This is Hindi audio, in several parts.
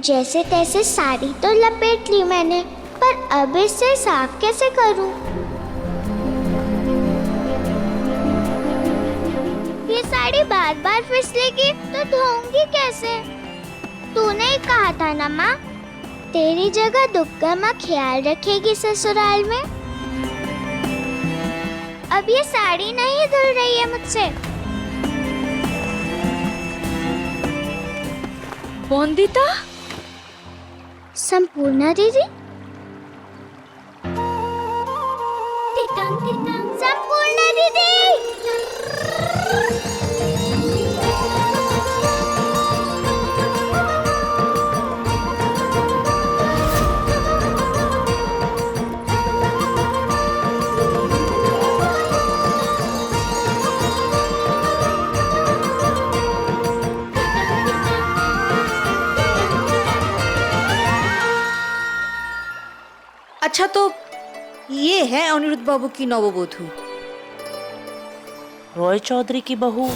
जैसे तैसे साड़ी तो लपेट ली मैंने, पर अब इसे साफ कैसे करूं? ये साड़ी बार बार फिसलेगी तो धोऊंगी कैसे? तूने ही कहा था ना माँ, तेरी जगह दुर्गा माँ ख्याल रखेगी ससुराल में। अब ये साड़ी नहीं धुल रही है मुझसे। वंदिता, संपूर्णा दीदी, संपूर्णा दीदी। अच्छा, तो ये है अनिरुद्ध बाबू की नववधू। रॉय चौधरी की बहू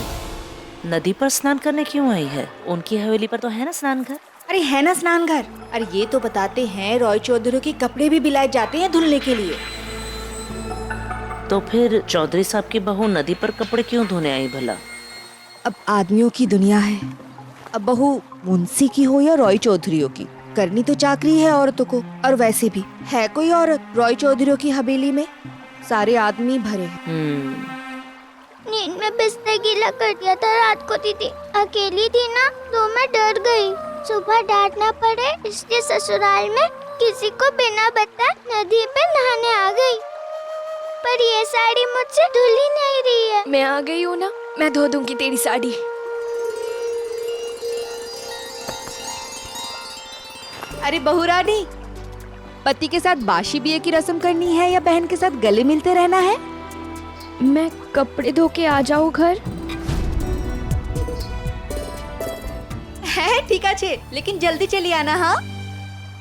नदी पर स्नान करने क्यों आई है? उनकी हवेली पर तो है ना स्नान घर। अरे है ना स्नान घर। अरे ये तो बताते हैं रॉय चौधरी के कपड़े भी बिलाए जाते हैं धुलने के लिए। तो फिर चौधरी साहब की बहू नदी पर कपड़े क्यों धोने आई भला? अब आदमियों की दुनिया है। अब बहू मुंशी की हो या रॉय चौधरियों की, करनी तो चाकरी है औरतों को। और वैसे भी है कोई औरत रॉय चौधरियों की हवेली में? सारे आदमी भरे हैं। नींद में बिस्तर गीला कर दिया था रात को दीदी। अकेली थी ना तो मैं डर गई। सुबह डांटना पड़े इसलिए ससुराल में किसी को बिना बताए नदी पे नहाने आ गई। पर ये साड़ी मुझसे धुल ही नहीं रही है। मैं आ गई हूँ ना, मैं धो दूंगी तेरी साड़ी। अरे बहू रानी, पति के साथ बाशी बिये की रस्म करनी है या बहन के साथ गले मिलते रहना है? मैं कपड़े धो के आ जाऊँ घर? है ठीक है, लेकिन जल्दी चली आना। हाँ,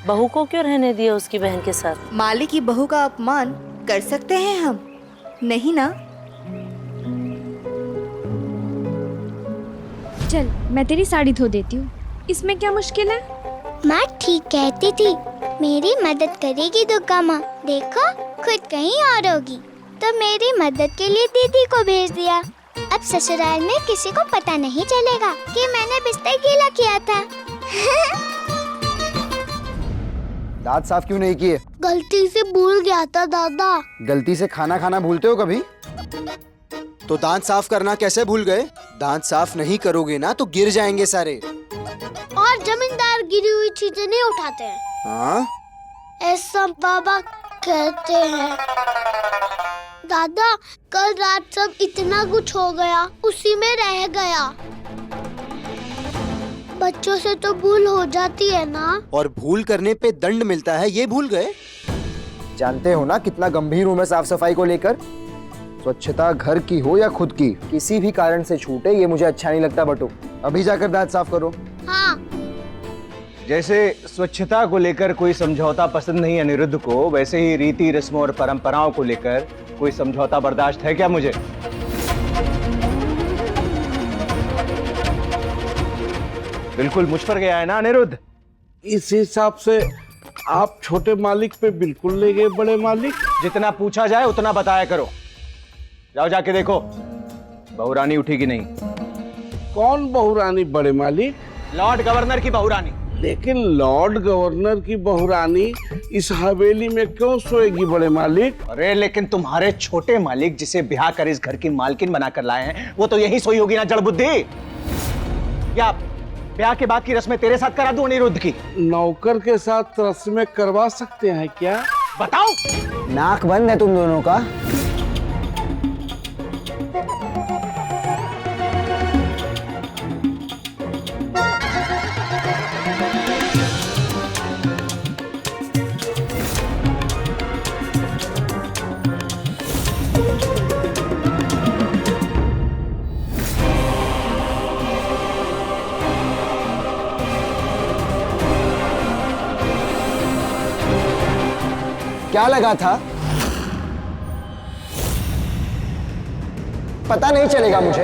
बहू को क्यों रहने दिया उसकी बहन के साथ? मालिक की बहू का अपमान कर सकते हैं हम, नहीं ना? चल, मैं तेरी साड़ी धो देती हूँ, इसमें क्या मुश्किल है? माँ ठीक कहती थी, मेरी मदद करेगी दुर्गा माँ। देखो खुद कहीं और होगी तो मेरी मदद के लिए दीदी को भेज दिया। अब ससुराल में किसी को पता नहीं चलेगा कि मैंने बिस्तर गीला किया था। दांत साफ क्यों नहीं किए? गलती से भूल गया था दादा। गलती से खाना खाना भूलते हो कभी? तो दांत साफ करना कैसे भूल गए? दांत साफ नहीं करोगे ना तो गिर जाएंगे सारे। और जमींदार गिरी हुई चीजें नहीं उठाते हैं। हाँ? ऐसा बाबा कहते हैं। दादा कल रात सब इतना कुछ हो गया, उसी में रह गया। बच्चों से तो भूल हो जाती है ना। और भूल करने पे दंड मिलता है, ये भूल गए? जानते हो ना कितना गंभीर हूँ मैं साफ सफाई को लेकर। स्वच्छता घर की हो या खुद की, किसी भी कारण से छूटे ये मुझे अच्छा नहीं लगता। बटू अभी जाकर दांत साफ करो। हाँ। जैसे स्वच्छता को लेकर कोई समझौता पसंद नहीं अनिरुद्ध को, वैसे ही रीति रस्मों और परंपराओं को लेकर कोई समझौता बर्दाश्त है क्या मुझे? बिल्कुल मुझ पर गया है ना अनिरुद्ध? इस हिसाब से आप छोटे मालिक पे बिल्कुल ले गए बड़े मालिक। जितना पूछा जाए उतना बताया करो। जाओ जाके देखो बहू रानी उठी कि नहीं। कौन बहू रानी बड़े मालिक? लॉर्ड गवर्नर की बहू रानी। लेकिन लॉर्ड गवर्नर की बहू रानी इस हवेली में क्यों सोएगी बड़े मालिक? अरे लेकिन तुम्हारे छोटे मालिक जिसे ब्याह कर इस घर की मालकिन बनाकर लाए हैं, वो तो यही सोई होगी ना जड़ बुद्धि। या ब्याह के बाद की रस्में तेरे साथ करा दूं अनिरुद्ध की? नौकर के साथ रस्में करवा सकते हैं क्या? बताओ। नाक बंद है तुम दोनों का। क्या लगा था? पता नहीं चलेगा मुझे।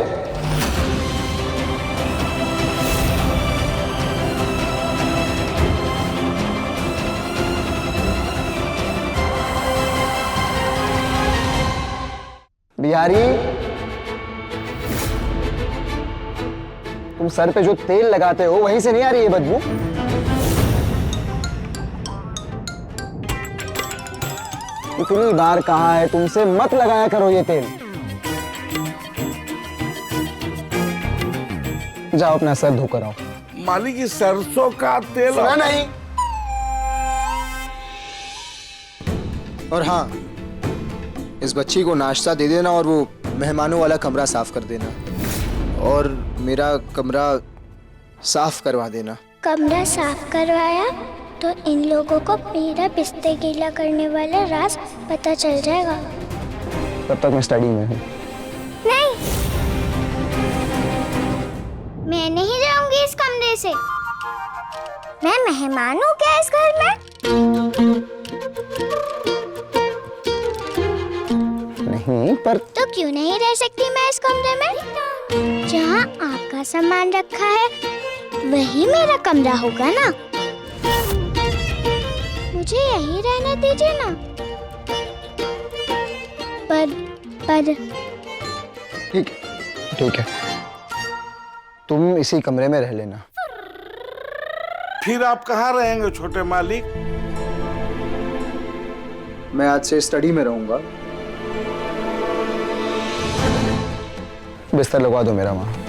बिहारी, तुम सर पे जो तेल लगाते हो वहीं से नहीं आ रही है बदबू? इतनी बार कहा है तुमसे मत लगाया करो ये तेल। जाओ अपना सर धोकर आओ। मालिक ये सरसों का तेल। सुना नहीं? और हाँ, इस बच्ची को नाश्ता दे देना और वो मेहमानों वाला कमरा साफ कर देना और मेरा कमरा साफ करवा देना। कमरा साफ करवाया तो इन लोगों को मेरा बिस्तर गीला करने वाला राज पता चल जाएगा। तब तक मैं स्टडी में हूँ। नहीं, मैं नहीं जाऊंगी इस कमरे से। मैं मेहमान हूँ क्या इस घर में? नहीं, पर तो क्यों नहीं रह सकती मैं इस कमरे में? जहाँ आपका सामान रखा है वही मेरा कमरा होगा ना। मुझे यहीं रहने दीजिए ना। पर ठीक है, तुम इसी कमरे में रह लेना। फिर आप कहाँ रहेंगे छोटे मालिक? मैं आज से स्टडी में रहूंगा। बिस्तर लगवा दो मेरा वहां।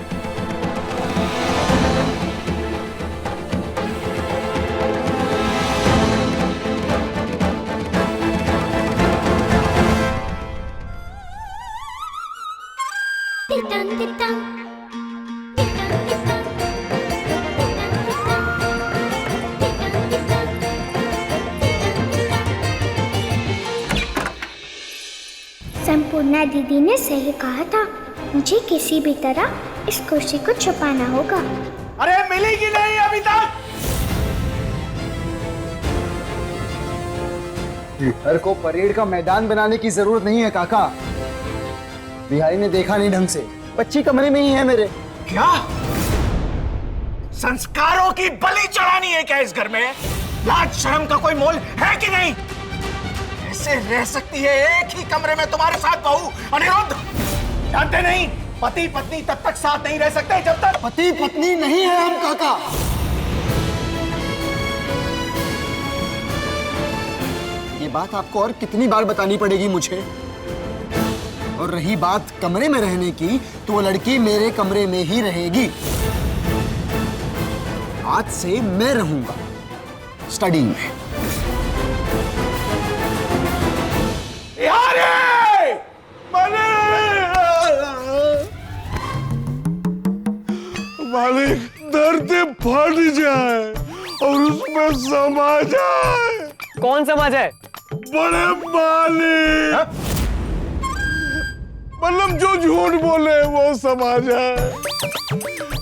संपूर्णा दीदी ने सही कहा था, मुझे किसी भी तरह इस कुर्सी को छुपाना होगा। अरे मिलेगी नहीं अभी तक। घर को परेड का मैदान बनाने की जरूरत नहीं है काका। बिहारी ने देखा नहीं ढंग से, बच्ची कमरे में ही है मेरे। क्या संस्कारों की बलि चढ़ानी है क्या इस घर में? लाज शर्म का कोई मोल है कि नहीं? कैसे रह सकती है एक ही कमरे में तुम्हारे साथ बहू अनिरुद्ध? जानते नहीं, पति पत्नी तब तक साथ नहीं रह सकते जब तक पति पत्नी नहीं है हम काका। ये बात आपको और कितनी बार बतानी पड़ेगी मुझे? और रही बात कमरे में रहने की, तो वो लड़की मेरे कमरे में ही रहेगी। आज से मैं रहूंगा स्टडी में। मालिक धरती फट जाए और उसमें समा जाए। कौन समा जाए? बड़े मालिक, मतलब जो झूठ बोले वो समा जाए।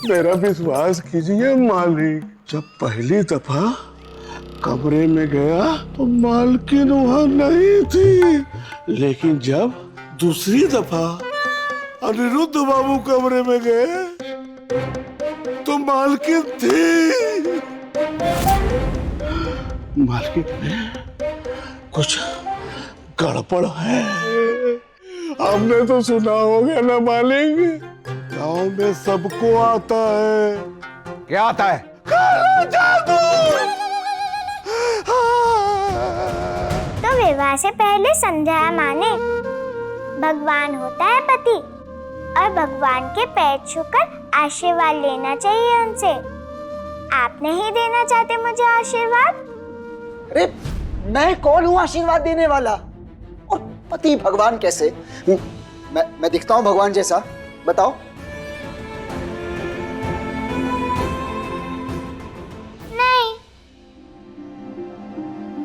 मेरा विश्वास कीजिए मालिक, जब पहली दफा कमरे में गया तो मालकिन वहां नहीं थी, लेकिन जब दूसरी दफा अनिरुद्ध बाबू कमरे में गए तो मालकिन थी। मालकिन में कुछ गड़बड़ है। हमने तो सुना होगा ना मालिक, गांव में सबको आता है। क्या आता है? जादू। तो विवाह से पहले समझाया माने, भगवान होता है पति और भगवान के पैर छूकर आशीर्वाद लेना चाहिए उनसे। आप नहीं देना चाहते मुझे आशीर्वाद? अरे मैं कौन हूँ आशीर्वाद देने वाला? और पति भगवान कैसे? मैं दिखता हूँ भगवान जैसा? बताओ। नहीं,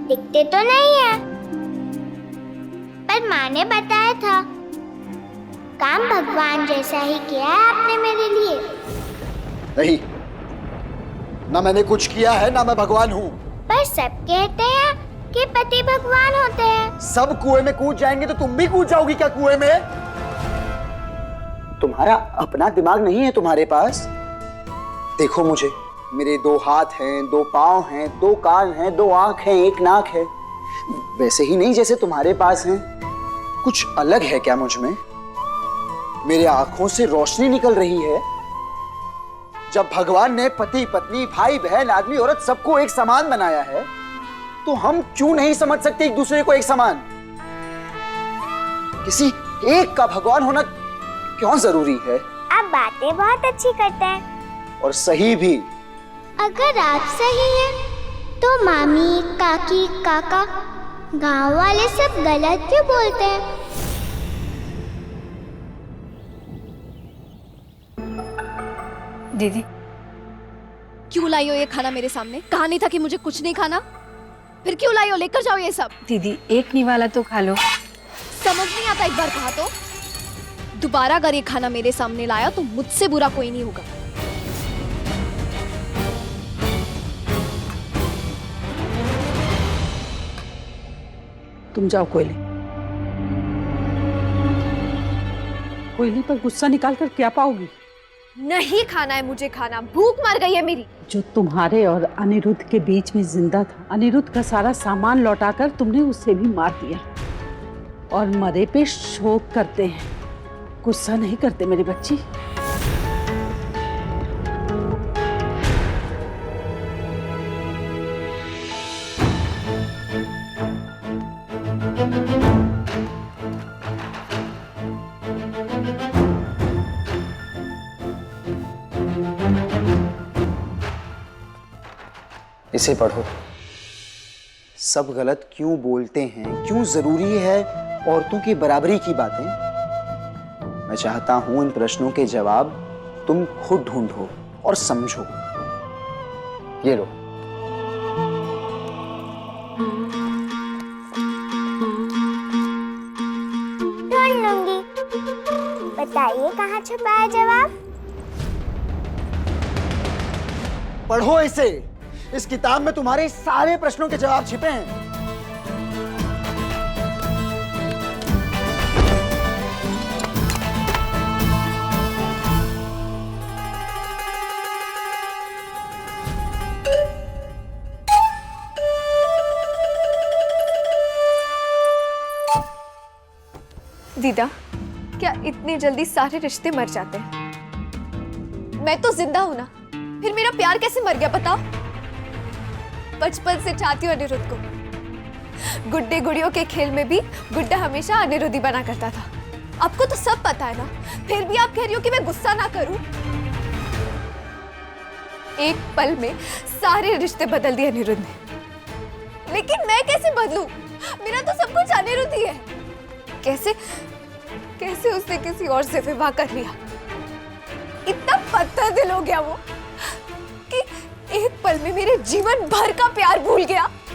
दिखते तो नहीं है, पर माँ ने बताया था काम भगवान जैसा ही किया है आपने मेरे लिए। नहीं, ना मैंने कुछ किया है ना मैं भगवान हूँ। पर सब कहते हैं कि पति भगवान होते हैं। सब कुएं में कूद जाएंगे तो तुम भी कूद जाओगी क्या कुएं में? तुम्हारा अपना दिमाग नहीं है तुम्हारे पास? देखो मुझे, मेरे 2 हाथ हैं, 2 पाँव हैं, 2 कान हैं, 2 आंख हैं, 1 नाक है। वैसे ही नहीं जैसे तुम्हारे पास हैं। कुछ अलग है क्या मुझ में? मेरे आंखों से रोशनी निकल रही है। जब भगवान ने पति पत्नी भाई बहन आदमी औरत सबको एक समान बनाया है, तो हम क्यों नहीं समझ सकते एक दूसरे को एक समान? किसी एक का भगवान होना क्यों जरूरी है? आप बातें बहुत अच्छी करते हैं। और सही भी। अगर आप सही हैं, तो मामी, काकी, काका, गांव वाले सब गलत क्यों बोलते हैं? दीदी, क्यों लाई हो ये खाना मेरे सामने? कहा नहीं था कि मुझे कुछ नहीं खाना? फिर क्यों लाई हो? लेकर जाओ ये सब। दीदी एक निवाला तो खा लो। समझ नहीं आता, एक बार कहा तो। दोबारा अगर ये खाना मेरे सामने लाया तो मुझसे बुरा कोई नहीं होगा। तुम जाओ कोयली। कोयली पर गुस्सा निकाल कर क्या पाओगी? नहीं खाना है मुझे खाना, भूख मर गई है मेरी। जो तुम्हारे और अनिरुद्ध के बीच में जिंदा था, अनिरुद्ध का सारा सामान लौटाकर तुमने उसे भी मार दिया और मरे पे शोक करते हैं, गुस्सा नहीं करते मेरी बच्ची। इसे पढ़ो। सब गलत क्यों बोलते हैं? क्यों जरूरी है औरतों की बराबरी की बातें? मैं चाहता हूं इन प्रश्नों के जवाब तुम खुद ढूंढो और समझो। ये लो। ढूंढ लूंगी। बताइए कहाँ छुपा है जवाब? पढ़ो इसे। इस किताब में तुम्हारे सारे प्रश्नों के जवाब छिपे हैं। दीदा, क्या इतनी जल्दी सारे रिश्ते मर जाते हैं? मैं तो जिंदा हूं ना, फिर मेरा प्यार कैसे मर गया बताओ? बचपन से चाहती हूँ अनिरुद्ध को। गुड्डे गुड़ियों के खेल में भी गुड्डा हमेशा अनिरुद्ध ही बना करता था। आपको तो सब पता है ना, फिर भी आप कह रही हो कि मैं गुस्सा ना करूं। एक पल में सारे रिश्ते बदल दिए अनिरुद्ध ने, लेकिन मैं कैसे बदलूं? मेरा तो सब कुछ अनिरुद्ध ही है। कैसे कैसे उसने किसी और से विवाह कर लिया? इतना पत्थर दिल हो गया वो कि एक पल में मेरे जीवन भर का प्यार भूल गया।